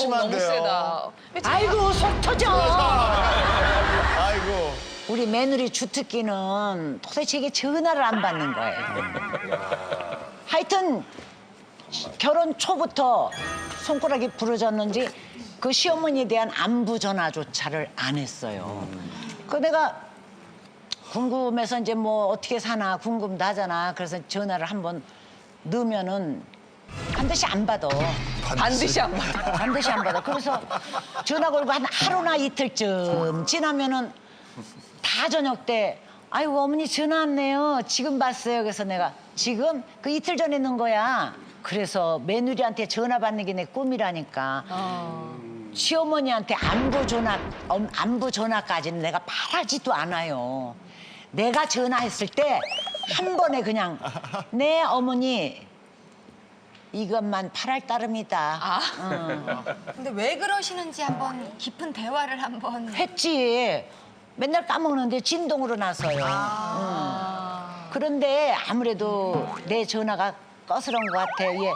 너무 세다. 아이고 속 터져. 아이고. 우리 며느리 주특기는 도대체 이게 전화를 안 받는 거예요. 하여튼 결혼 초부터 손가락이 부러졌는지 그 시어머니에 대한 안부 전화조차를 안 했어요. 그 내가 궁금해서 이제 뭐 어떻게 사나 궁금도 하잖아. 그래서 전화를 한번 넣으면은 반드시 안 받아. 반드시 안 받아. 반드시 안 받아. 그래서 전화 걸고 한 하루나 이틀쯤 지나면은 다 저녁 때 아이고 어머니 전화 왔네요. 지금 봤어요. 그래서 내가 지금 그 이틀 전에 넣은 거야. 그래서 며느리한테 전화 받는 게 내 꿈이라니까. 시어머니한테 안부 전화까지는 내가 바라지도 않아요. 내가 전화했을 때 한 번에 그냥 네 어머니 이것만 바랄 따름이다. 근데 왜 그러시는지 한번 깊은 대화를 한번. 했지. 맨날 까먹는데 진동으로 나서요. 그런데 아무래도 내 전화가 꺼스러운 것 같아. 얘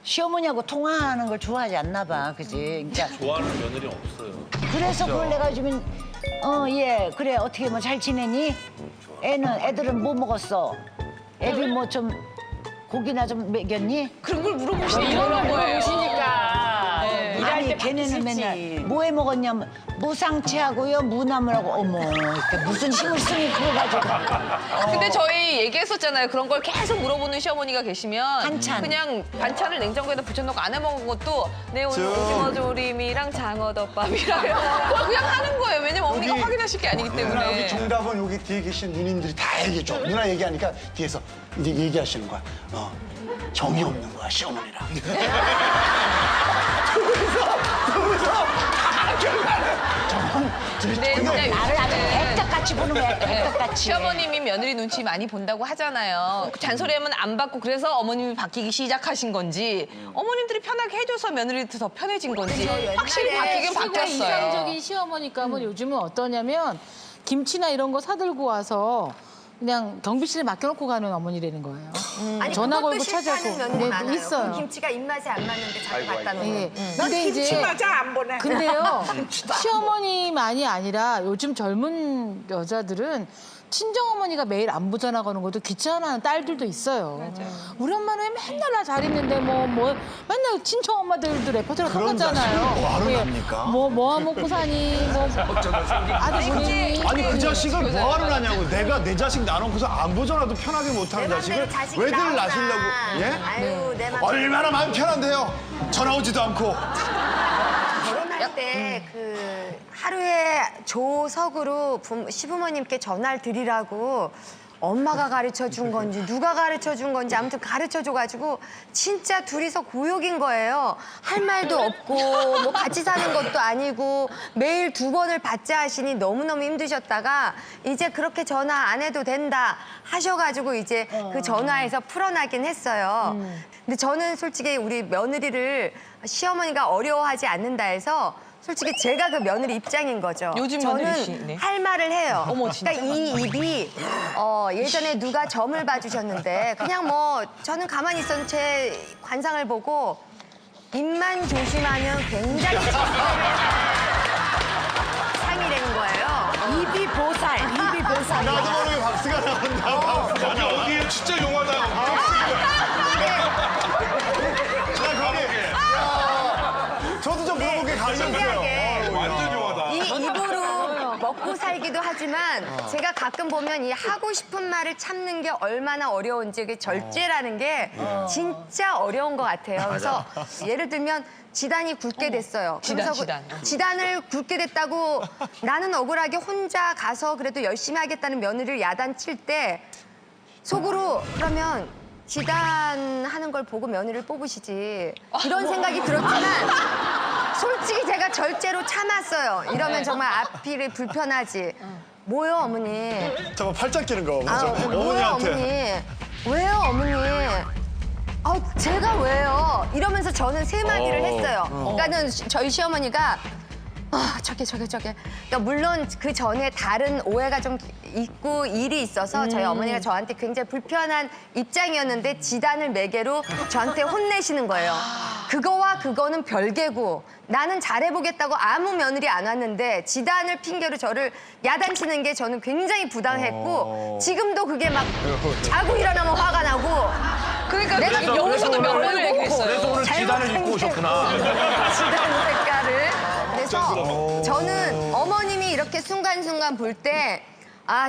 시어머니하고 통화하는 걸 좋아하지 않나 봐. 그지? 그러니까 좋아하는 며느리 없어요. 그래서 그걸 내가 요즘엔 예 그래 어떻게 뭐 잘 지내니? 애들은 뭐 먹었어? 애들 뭐 좀 고기나 좀 먹였니? 그런 걸 물어보시니 이러는 거예요. 아니 걔네는 맨날 뭐 해 먹었냐면 무상치하고요 무나물하고 어머 이렇게 무슨 힘을 쓰니 그거 가지고 근데 저희 얘기했었잖아요. 그런 걸 계속 물어보는 시어머니가 계시면 반찬. 그냥 반찬을 냉장고에다 붙여놓고 안 해먹은 것도 내 오늘 오징어 조림이랑 장어덮밥이랑 그거 그냥 하는 거예요. 왜냐면 어머니가 여기- 확인하실 게 아니기 누나 여기 때문에. 정답은 여기 뒤에 계신 누님들이 다 얘기해줘. 누나 얘기하니까 뒤에서 이제 얘기하시는 거야. 정이 없는 거야 시어머니랑. 근데 진짜 나를 아주 요즘에는 백작같이 보는 거야 백작같이. 시어머님이 며느리 눈치 많이 본다고 하잖아요. 그 잔소리하면 안 받고 그래서 어머님이 바뀌기 시작하신 건지 어머님들이 편하게 해줘서 며느리도 더 편해진 건지 확실히 바뀌긴 시골의 바뀌었어요. 이상적인 시어머니감은 요즘은 어떠냐면 김치나 이런 거 사들고 와서 그냥 경비실에 맡겨놓고 가는 어머니라는 거예요. 아니 전화 그것도 걸고 실수하는 찾아고. 며느리 네, 많아요. 있어요. 그럼 김치가 입맛에 안 맞는데 자꾸 갖다 놓는. 예. 근데 이제 안 보내. 근데요 시어머니만이 아니라 요즘 젊은 여자들은 친정어머니가 매일 안부 전화 거는 것도 귀찮아하는 딸들도 있어요. 우리 엄마는 맨날 나 잘 있는데 뭐 맨날 친정엄마들도 레퍼토리가 그런 똑같잖아요. 자식을 뭐하러 예. 납니까? 뭐 먹고 사니 뭐 아들 보내니 아니 그 자식을 뭐하러 낳냐고. 내가 내 자식 낳아놓고서 안부 전화도 편하게 못하는 자식을 왜들 낳으려고. 예? 아유 내 맘. 얼마나 마음 편한데요. 전화 오지도 않고. 결혼할 때 그 하루에 조석으로 시부모님께 전화를 드리라고 엄마가 가르쳐 준 건지 누가 가르쳐 준 건지 아무튼 가르쳐 줘가지고 진짜 둘이서 고역인 거예요. 할 말도 없고 뭐 같이 사는 것도 아니고 매일 2번을 받자 하시니 너무너무 힘드셨다가 이제 그렇게 전화 안 해도 된다 하셔가지고 이제 그 전화에서 풀어나긴 했어요. 근데 저는 솔직히 우리 며느리를 시어머니가 어려워하지 않는다 해서 솔직히 제가 그 며느리 입장인 거죠. 요즘 저는 며느리시네. 할 말을 해요. 어머, 진짜? 그러니까 이 입이 예전에 누가 점을 봐주셨는데 그냥 뭐 저는 가만히 있었는 제 관상을 보고 입만 조심하면 굉장히 상이라는 거예요. 입이 보살. 나도 모르게 박수가 나온다. 박수가. 아니 어디에 진짜 용하다. 저도 좀 물어볼 게 가능해요. 신기하게 완전 용하다. 이 입으로 먹고 살기도 하지만 제가 가끔 보면 이 하고 싶은 말을 참는 게 얼마나 어려운지 그 절제라는 게 진짜 어려운 것 같아요. 그래서 예를 들면 지단이 굵게 됐어요. 그래서 지단을 굵게 됐다고 나는 억울하게 혼자 가서 그래도 열심히 하겠다는 며느리를 야단칠 때 속으로 그러면 지단하는 걸 보고 며느리를 뽑으시지 이런 생각이 들었지만 솔직히 제가 절제로 참았어요. 이러면 정말 앞이 불편하지. 뭐요 어머니? 잠깐 팔짱 끼는 거. 아, 그죠? 뭐요 어머니한테. 어머니? 왜요 어머니? 제가 왜요? 이러면서 저는 세 마디를 했어요. 그러니까는 저희 시어머니가 저게. 그러니까 물론 그 전에 다른 오해가 좀 있고 일이 있어서 저희 어머니가 저한테 굉장히 불편한 입장이었는데 지단을 매개로 저한테 혼내시는 거예요. 그거와 그거는 별개고 나는 잘해보겠다고 아무 며느리 안 왔는데 지단을 핑계로 저를 야단치는 게 저는 굉장히 부당했고 지금도 그게 막 자고 일어나면 화가 나고 그러니까 내가 여기서도 명언을 얘기했어요. 그래서 오늘 지단을 입고 오셨구나. 지단 색깔을. 그래서 저는 어머님이 이렇게 순간순간 볼 때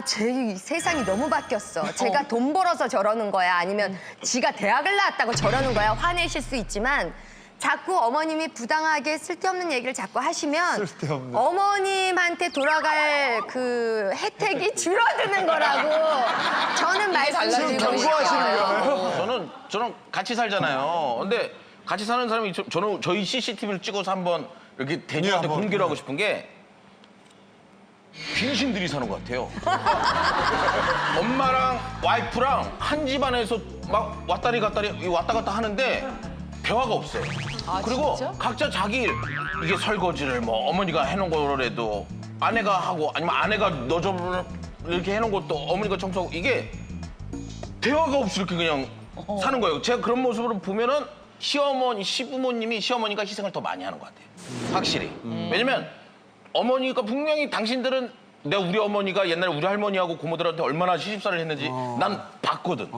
제 세상이 너무 바뀌었어. 제가 돈 벌어서 저러는 거야. 아니면 지가 대학을 나왔다고 저러는 거야. 화내실 수 있지만 자꾸 어머님이 부당하게 쓸데없는 얘기를 자꾸 하시면 쓸데없는. 어머님한테 돌아갈 그 혜택이 줄어드는 거라고 저는 말씀드리고 경고하시는 싶어요. 거예요? 저는 같이 살잖아요. 근데 같이 사는 사람이 저는 저희 CCTV를 찍어서 한번 이렇게 대중한테 한번. 공개를 하고 싶은 게 귀신들이 사는 것 같아요. 엄마랑 와이프랑 한 집안에서 막 왔다리 갔다리 왔다 갔다 하는데 대화가 없어요. 그리고 진짜? 각자 자기 일, 이게 설거지를 뭐 어머니가 해놓은 거라도 아내가 하고 아니면 아내가 너저 이렇게 해놓은 것도 어머니가 청소하고 이게 대화가 없이 이렇게 그냥 사는 거예요. 제가 그런 모습을 보면은 시부모님이 시어머니가 희생을 더 많이 하는 것 같아요. 확실히. 왜냐면 어머니가 분명히 당신들은 우리 어머니가 옛날에 우리 할머니하고 고모들한테 얼마나 시집살이를 했는지 난 봤거든.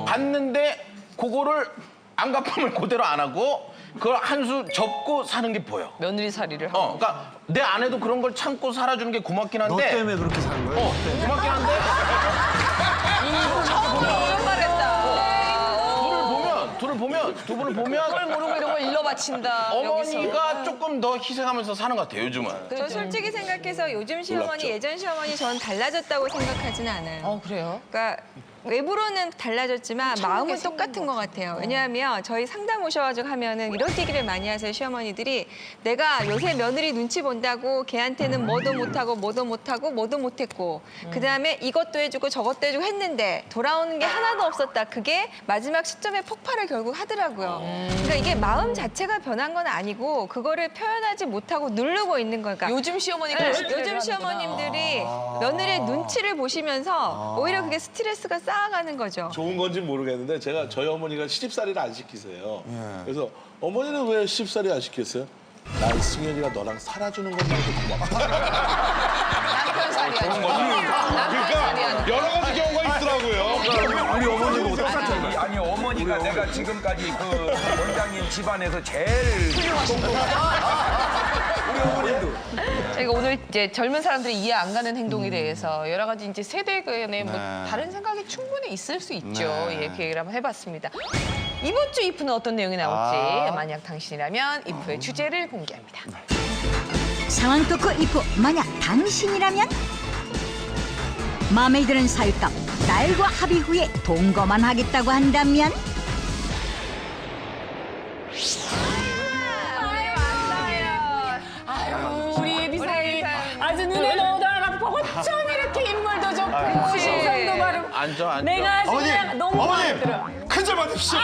봤는데 그거를 안 갚으면 그대로 안 하고 그걸 한 수 접고 사는 게 보여. 며느리살이를 하고. 그러니까 내 아내도 그런 걸 참고 살아주는 게 고맙긴 너 한데 때문에 그렇게 사는 거예요? 고맙긴 한데 이런 말 했다. 두 분을 보면 그걸 모르고 이런 걸 일러 바친다. 어머니가 조금 더 희생하면서 사는 것 같아요, 요즘은. 저 솔직히 생각해서 요즘 시어머니, 놀랍죠? 예전 시어머니 전 달라졌다고 생각하지는 않아요. 그래요? 그러니까 외부로는 달라졌지만 마음은 똑같은 것 같아요. 왜냐하면 저희 상담 오셔가지고 하면은 이런 얘기를 많이 하세요, 시어머니들이. 내가 요새 며느리 눈치 본다고 걔한테는 뭐도 못하고 뭐도 못하고 뭐도 못했고 그다음에 이것도 해주고 저것도 해주고 했는데 돌아오는 게 하나도 없었다. 그게 마지막 시점에 폭발을 결국 하더라고요. 그러니까 이게 마음 자체가 변한 건 아니고 그거를 표현하지 못하고 누르고 있는 거니까. 요즘 시어머니가 네, 스트레스를 요즘 하는구나. 시어머님들이 며느리의 눈치를 보시면서 오히려 그게 스트레스가 쌓아가는 거죠. 좋은 건지 모르겠는데 제가 저희 어머니가 시집살이를 안 시키세요. 그래서 어머니는 왜 시집살이 안 시켰어요? 난 승현이가 너랑 살아주는 것만도 고맙다. 남편 살이야. 남편 살이야. 여러 가지 경우가 있더라고요. 우리 어머니하고 똑같은 거예요. 아니 어머니가 내가 지금까지 그 원장님 집안에서 제일 우리 어머니도 저희가 오늘 이제 젊은 사람들이 이해 안 가는 행동에 대해서 여러 가지 이제 세대 간의 뭐 다른 생각이 충분히 있을 수 있죠. 예, 그 얘기를 한번 해봤습니다. 이번 주 이프는 어떤 내용이 나올지 만약 당신이라면 이프의 주제를 공개합니다. 상황 토크 이프 만약 당신이라면 마음에 드는 사육감 딸과 합의 후에 동거만 하겠다고 한다면 우리 예비사위 아주 눈에 넣어도 하나 어쩜 이렇게 인물도 좋고 신상도 바르고 앉아. 내가 아주 어머님, 그냥 너무 마음에 들어. 어머님, 큰 절 받으십시오.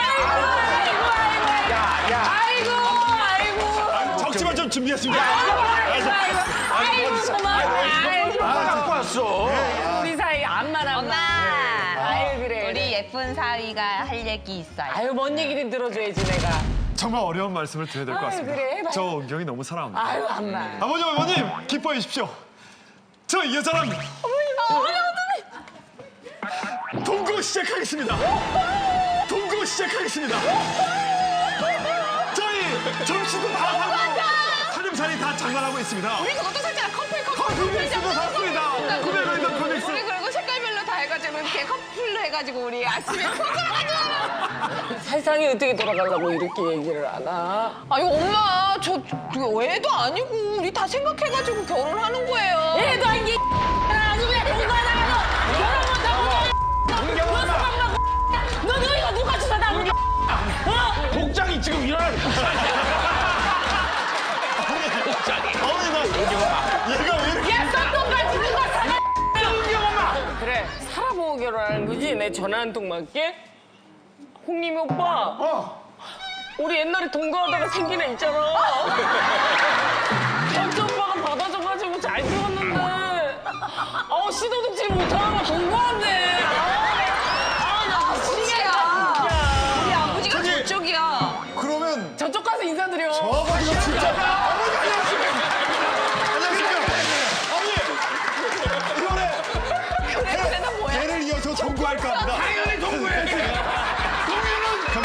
아이고 적지만 좀 준비했습니다. 아이고 정말 갖고 왔어. 우리 사이 안만한 엄마. 아유 그래 우리 예쁜 사위가 할 얘기 있어요. 아유 뭔 얘기든 들어줘야지 내가 정말 어려운 말씀을 드려야 될 것 아유, 같습니다. 그래, 해봐요. 저 은경이 너무 사랑합니다. 아유 안마 아버님, 어머님, 기뻐해 주십시오. 저 이 여자랑 동거 시작하겠습니다. 동거 시작하겠습니다. 저희 점심도 다 하고 살림살이 다 장난하고 있습니다. 우리 그것도 샀잖아. 커플 커플믹스도 샀습니다. 900원이던 커플믹스. 우리 그리고 색깔별로 다 해가지고 이렇게 커플로 해가지고 우리 아침에 커플해가지고. 세상이 어떻게 돌아가려고 이렇게 얘기를 하나 아니 엄마 저 애도 아니고 우리 다 생각해가지고 결혼하는 거예요. 애도 아닌 아주 그냥 동거하다가 결혼 못하고 너 이거 누가 주사다 복장이 지금 일어나는 어머니, 나 얘가 왜 이렇게. 똑같이 누가 살아 그래 살아보고 결혼하는 거지 내 전화 한 통 맞게 홍림이 오빠 우리 옛날에 동거하다가 생긴 애 있잖아 혁주 오빠가 받아줘가지고 잘 키웠는데 시도 듣지 못하고 동거한대 나 미치겠다 진짜 우리 아버지가 저쪽이야. 그러면 저쪽 가서 인사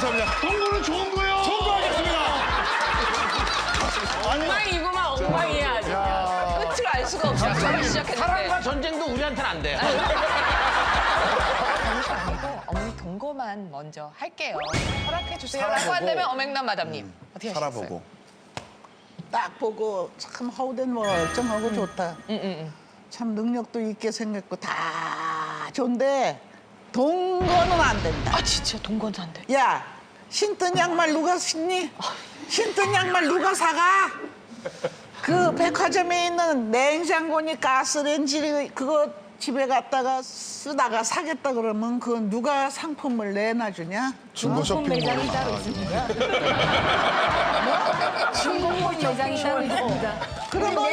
감사합니다. 동거는 좋은 거예요. 청구하겠습니다. 엉망이구만 엉망이야 진짜. 끝을 알 수가 없어. 처음 시작했는데. 사랑과 전쟁도 우리한테는 안 돼. 어머니 동거만 먼저 할게요. 허락해 주세요라고 한다면 어맹남 마담님 어떻게 하시겠어요? 살아보고. 딱 보고 참 허우된 멀쩡하고 좋다. 참 능력도 있게 생겼고 다 좋은데 동거는 안 된다. 아 진짜 동거는 안 돼. 야, 신던 양말 누가 신니? 신던 양말 누가 사가? 그 백화점에 있는 냉장고니 가스레인지 그거 집에 갔다가 쓰다가 사겠다 그러면 그 누가 상품을 내놔주냐? 중고 쇼핑몰. 매장이 따로 있습니다. 중고 매장이 따로 있습니다. 그러면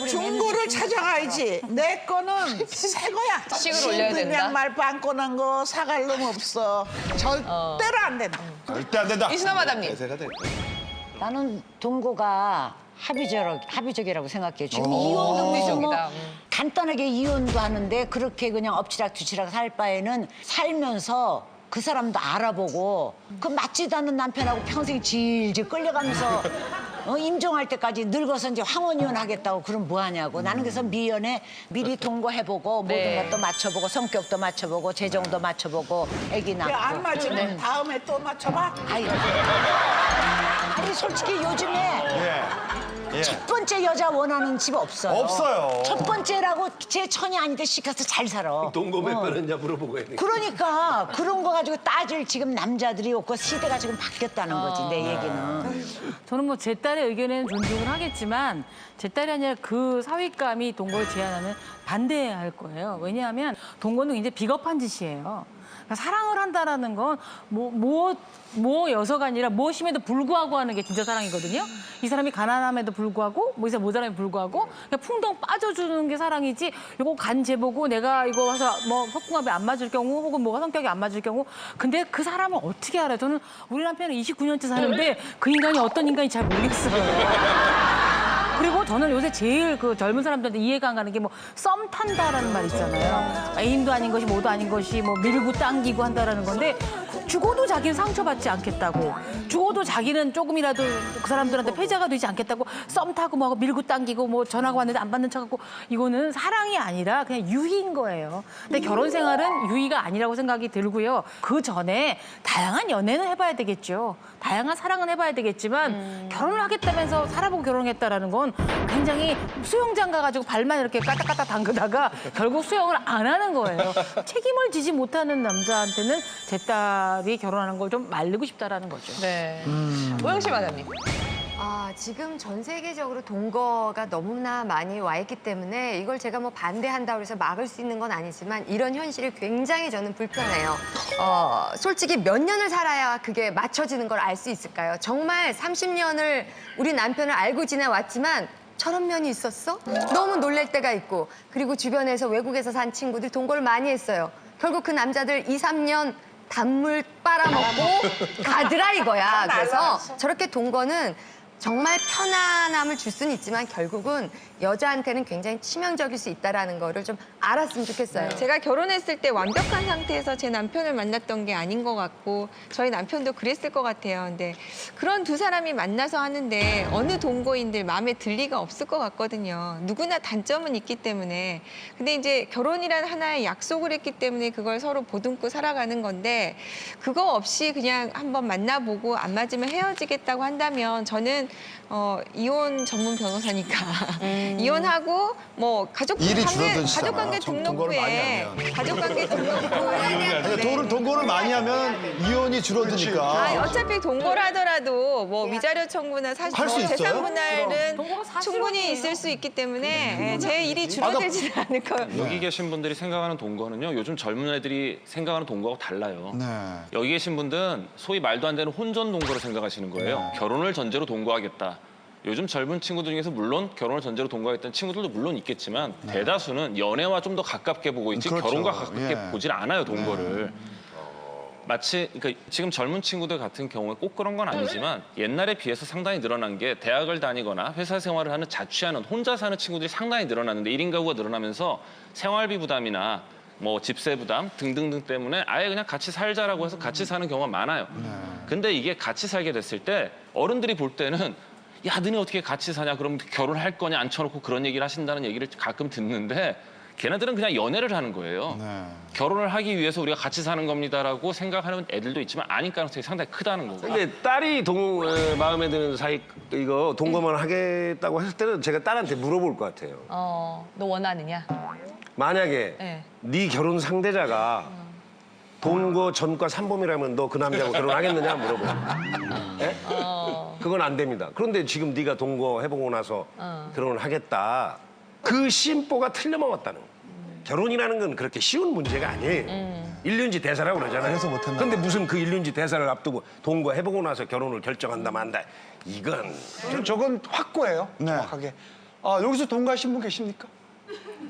중고를 찾아가야지. 내 거는 새 거야. 식을 올려야 신던 된다. 양말 빵꾸난 거 사갈 놈 없어. 절대로 안 된다. 절대 안 된다. 이순아 마담님. 대세가 될 거예요. 나는 동거가 합의적이라고 생각해. 지금 이혼도 합리적이다. 뭐 간단하게 이혼도 하는데 그렇게 그냥 엎치락뒤치락 살 바에는 살면서 그 사람도 알아보고 그 맞지도 않는 남편하고 평생 질질 끌려가면서 임종할 때까지 늙어서 이제 황혼이혼 하겠다고 그럼 뭐 하냐고. 나는 그래서 미연에 미리 동거해보고 네. 모든 것도 맞춰보고 성격도 맞춰보고 재정도 맞춰보고 아기 낳고. 야, 안 맞으면 다음에 또 맞춰봐. 아니 솔직히 요즘에 첫 번째 여자 원하는 집 없어요. 없어요. 첫 번째라고 제 천이 아닌데 시켜서 잘 살아. 동거 몇 번했냐 물어보고 해야 돼. 그러니까 그런 거 가지고 따질 지금 남자들이 없고 시대가 지금 바뀌었다는 거지 내 얘기는. 저는 뭐 제 딸의 의견에는 존중을 하겠지만 제 딸이 아니라 그 사윗감이 동거를 제안하는 반대할 거예요. 왜냐하면 동거는 굉장히 비겁한 짓이에요. 그러니까 사랑을 한다라는 건 뭐 여서가 아니라 무엇임에도 불구하고 하는 게 진짜 사랑이거든요. 이 사람이 가난함에도 불구하고 뭐 이 사람 모자람에도 불구하고 그냥 풍덩 빠져주는 게 사랑이지. 이거 간 재보고 내가 이거 와서 뭐 속궁합이 안 맞을 경우 혹은 뭐가 성격이 안 맞을 경우 근데 그 사람을 어떻게 알아요? 저는 우리 남편은 29년째 사는데 그 인간이 어떤 인간인지 잘 모르겠어요. 그리고 저는 요새 제일 그 젊은 사람들한테 이해가 안 가는 게 뭐 썸 탄다라는 말 있잖아요. 애인도 아닌 것이 뭐도 아닌 것이 뭐 밀고 당기고 한다라는 건데 죽어도 자기는 상처받지 않겠다고 죽어도 자기는 조금이라도 그 사람들한테 패자가 되지 않겠다고 썸 타고 뭐 밀고 당기고 뭐 전화가 왔는데 안 받는 척하고 이거는 사랑이 아니라 그냥 유희인 거예요. 근데 결혼 생활은 유희가 아니라고 생각이 들고요. 그 전에 다양한 연애는 해봐야 되겠죠. 다양한 사랑은 해봐야 되겠지만 결혼을 하겠다면서 살아보고 결혼했다라는 건 굉장히 수영장 가가지고 발만 이렇게 까딱까딱 담그다가 결국 수영을 안 하는 거예요. 책임을 지지 못하는 남자한테는 제 딸이 결혼하는 걸 좀 말리고 싶다라는 거죠. 네. 오영씨 마담님. 지금 전 세계적으로 동거가 너무나 많이 와 있기 때문에 이걸 제가 뭐 반대한다고 해서 막을 수 있는 건 아니지만 이런 현실이 굉장히 저는 불편해요. 솔직히 몇 년을 살아야 그게 맞춰지는 걸 알 수 있을까요? 정말 30년을 우리 남편을 알고 지내왔지만 저런 면이 있었어? 너무 놀랄 때가 있고 그리고 주변에서 외국에서 산 친구들이 동거를 많이 했어요. 결국 그 남자들 2, 3년 단물 빨아먹고 가더라 이거야. 그래서 저렇게 동거는 정말 편안함을 줄 수는 있지만 결국은 여자한테는 굉장히 치명적일 수 있다는 거를 좀 알았으면 좋겠어요. 제가 결혼했을 때 완벽한 상태에서 제 남편을 만났던 게 아닌 것 같고 저희 남편도 그랬을 것 같아요. 근데 그런 두 사람이 만나서 하는데 어느 동거인들 마음에 들 리가 없을 것 같거든요. 누구나 단점은 있기 때문에. 근데 이제 결혼이란 하나의 약속을 했기 때문에 그걸 서로 보듬고 살아가는 건데 그거 없이 그냥 한번 만나보고 안 맞으면 헤어지겠다고 한다면 저는 이혼 전문 변호사니까 이혼하고 뭐 일이 줄어드시잖아요. 가족관계 동거를 많이 등록부에 하면. 가족관계 등록부에 동거를 많이 하면 이혼이 줄어드니까. 어차피 동거를 하더라도 뭐 위자료 청구나 사실 할수 뭐 있어요? 재산 분할은 동거가 사실은 충분히 있을 수 있기 때문에 제 일이 줄어들지는 않을 거예요. 여기 계신 분들이 생각하는 동거는요. 요즘 젊은 애들이 생각하는 동거하고 달라요. 네. 여기 계신 분들은 소위 말도 안 되는 혼전 동거를 생각하시는 거예요. 결혼을 전제로 동거하겠다. 요즘 젊은 친구들 중에서 물론 결혼을 전제로 동거하겠다는 친구들도 물론 있겠지만 대다수는 연애와 좀 더 가깝게 보고 있지 그렇죠. 결혼과 가깝게 예. 보질 않아요, 동거를. 마치 그러니까 지금 젊은 친구들 같은 경우에 꼭 그런 건 아니지만 옛날에 비해서 상당히 늘어난 게 대학을 다니거나 회사 생활을 하는 자취하는 혼자 사는 친구들이 상당히 늘어났는데 1인 가구가 늘어나면서 생활비 부담이나 뭐 집세 부담 등등등 때문에 아예 그냥 같이 살자라고 해서 같이 사는 경우가 많아요. 근데 이게 같이 살게 됐을 때 어른들이 볼 때는 야, 너네 어떻게 같이 사냐? 그럼 결혼할 거냐? 앉혀놓고 그런 얘기를 하신다는 얘기를 가끔 듣는데 걔네들은 그냥 연애를 하는 거예요. 결혼을 하기 위해서 우리가 같이 사는 겁니다라고 생각하는 애들도 있지만 아닐 가능성이 상당히 크다는 거고. 근데 딸이 마음에 드는 사이 이거 동거만 하겠다고 했을 때는 제가 딸한테 물어볼 것 같아요. 너 원하느냐? 만약에 네. 네 결혼 상대자가 동거 전과 삼범이라면 너 그 남자하고 결혼하겠느냐 물어보고. 예? 그건 안 됩니다. 그런데 지금 네가 동거 해보고 나서 결혼을 하겠다. 그 심보가 틀려먹었다는 거예요. 결혼이라는 건 그렇게 쉬운 문제가 아니에요. 일륜지 대사라고 그러잖아요. 그래서 못했나 근데 무슨 그 일륜지 대사를 앞두고 동거 해보고 나서 결혼을 결정한다 만다. 이건 저건 확고해요. 정확하게. 아, 여기서 동거하신 분 계십니까?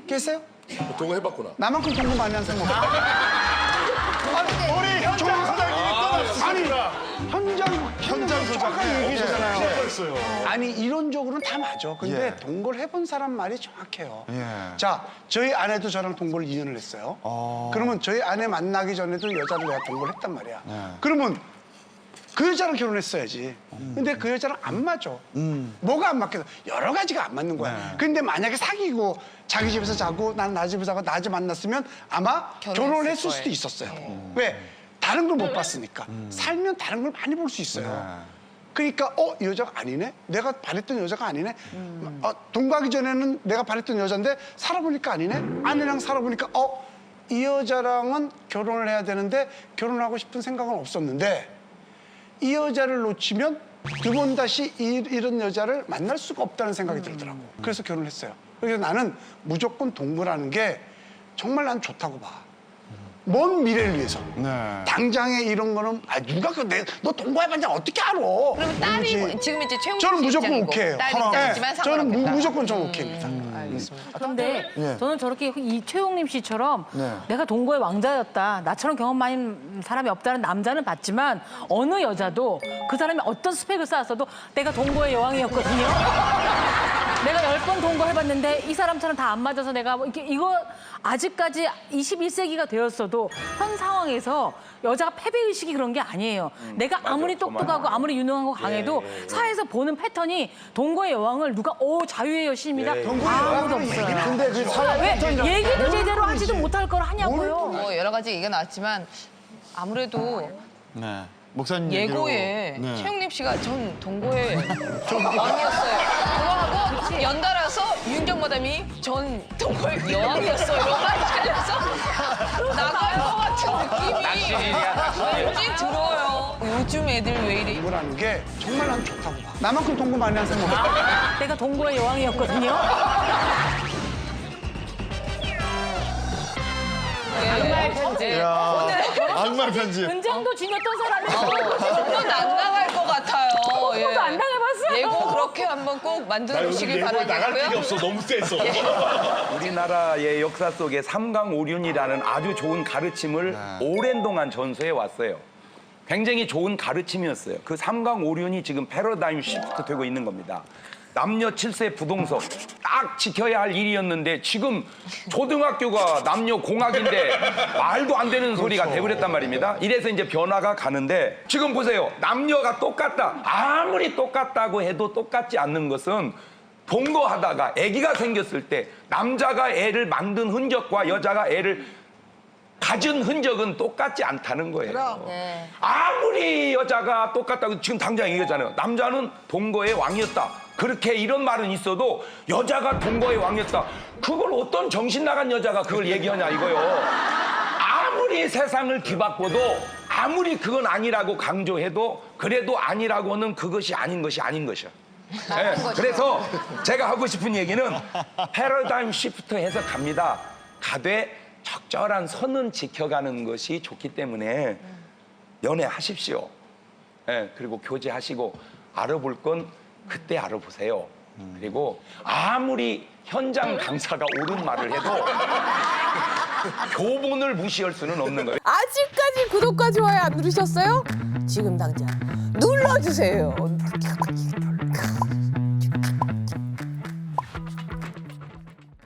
계세요? 동거 해봤구나. 나만큼 동거 많이 한 사람 없어요. 우리 현장 사장님이 현장 소장 얘기잖아요. 아니 이론적으로는 다 맞아. 근데 동거를 해본 사람 말이 정확해요. 자, 저희 아내도 저랑 동거를 2년을 했어요. 그러면 저희 아내 만나기 전에도 여자를 내가 동거를 했단 말이야. 그러면 그 여자랑 결혼했어야지. 근데 그 여자랑 안 맞아. 뭐가 안 맞겠어? 여러 가지가 안 맞는 거야. 근데 만약에 사귀고 자기 집에서 자고 나는 나 집에서 자고 낮에 만났으면 아마 결혼을 했을 수도 있었어요. 왜? 다른 걸 못 봤으니까. 살면 다른 걸 많이 볼 수 있어요. 그러니까 이 여자가 아니네? 내가 바랬던 여자가 아니네? 동거하기 전에는 내가 바랬던 여잔데 살아보니까 아니네? 아내랑 살아보니까 이 여자랑은 결혼을 해야 되는데 결혼하고 싶은 생각은 없었는데 이 여자를 놓치면 두 번 다시 이런 여자를 만날 수가 없다는 생각이 들더라고. 그래서 결혼했어요. 그래서 나는 무조건 동거라는 게 정말 난 좋다고 봐. 먼 미래를 위해서. 당장에 이런 거는 누가 너 동거해봤냐 어떻게 알아? 그러면 딸이 모르지. 지금 이제 최용진 저는 씨 무조건 입장이고, 오케이예요. 딸 입장이지만 저는 상관없겠다. 무조건 저는 오케이입니다. 알겠습니다. 근데 저는 저렇게 이 최용림 씨처럼 네. 내가 동거의 왕자였다. 나처럼 경험 많은 사람이 없다는 남자는 봤지만 어느 여자도 그 사람이 어떤 스펙을 쌓았어도 내가 동거의 여왕이었거든요. 내가 10번 동거해봤는데 이 사람처럼 다 안 맞아서 내가 뭐 이거 아직까지 21세기가 되었어도 현 상황에서 여자가 패배의식이 그런 게 아니에요. 내가 아무리 똑똑하고 아무리 유능하고 강해도 사회에서 보는 패턴이 동거의 여왕을 누가 자유의 여신입니다. 아무도 없어요. 근데 그 왜 얘기도 제대로 하지도 못할 걸 하냐고요. 뭐 여러 가지 얘기가 나왔지만 아무래도 목사님 예고에 얘기로. 최용림 씨가 전 동거의 왕이었어요. 그거하고 연달아서 윤정 마담이 전 동거의 여왕이었어요. 빨리 살려서 나갈 것 같은 느낌이 왠지 들어요. 요즘 애들 왜 이래? 동거라는 게 정말 난 좋다고 봐. 나만큼 동거 많이 한 사람 없어. 내가 동거의 여왕이었거든요. 악마의 편지. 악마의 편지. 은정도 지녔던 사람이 한번 안 나갈 것 같아요. 한 번도 안 당해봤어요. 예고 그렇게 한번 꼭 만들어 주시길 나갈 필요 바라겠고요. 없어. 너무 세서. 우리나라의 역사 속에 삼강오륜이라는 아주 좋은 가르침을 오랜 동안 전수해 왔어요. 굉장히 좋은 가르침이었어요. 그 삼강오륜이 지금 패러다임 시프트 되고 있는 겁니다. 남녀 7세 부동석 딱 지켜야 할 일이었는데 지금 초등학교가 남녀 공학인데 말도 안 되는 소리가 돼버렸단 말입니다. 이래서 이제 변화가 가는데 지금 보세요. 남녀가 똑같다. 아무리 똑같다고 해도 똑같지 않는 것은 동거하다가 아기가 생겼을 때 남자가 애를 만든 흔적과 여자가 애를 가진 흔적은 똑같지 않다는 거예요. 아무리 여자가 똑같다고 지금 당장 얘기했잖아요. 남자는 동거의 왕이었다. 그렇게 이런 말은 있어도 여자가 동거의 왕이었다. 그걸 어떤 정신 나간 여자가 그걸 얘기하냐 이거요. 아무리 세상을 뒤바꿔도 아무리 그건 아니라고 강조해도 그래도 아니라고는 그것이 아닌 것이 아닌 것이야. 네, 그래서 제가 하고 싶은 얘기는 패러다임 시프트 해서 갑니다. 가되 적절한 선은 지켜가는 것이 좋기 때문에 연애하십시오. 네, 그리고 교제하시고 알아볼 건 그때 알아보세요. 그리고 아무리 현장 강사가 옳은 말을 해도 교본을 무시할 수는 없는 거예요. 아직까지 구독과 좋아요 안 누르셨어요? 지금 당장 눌러주세요.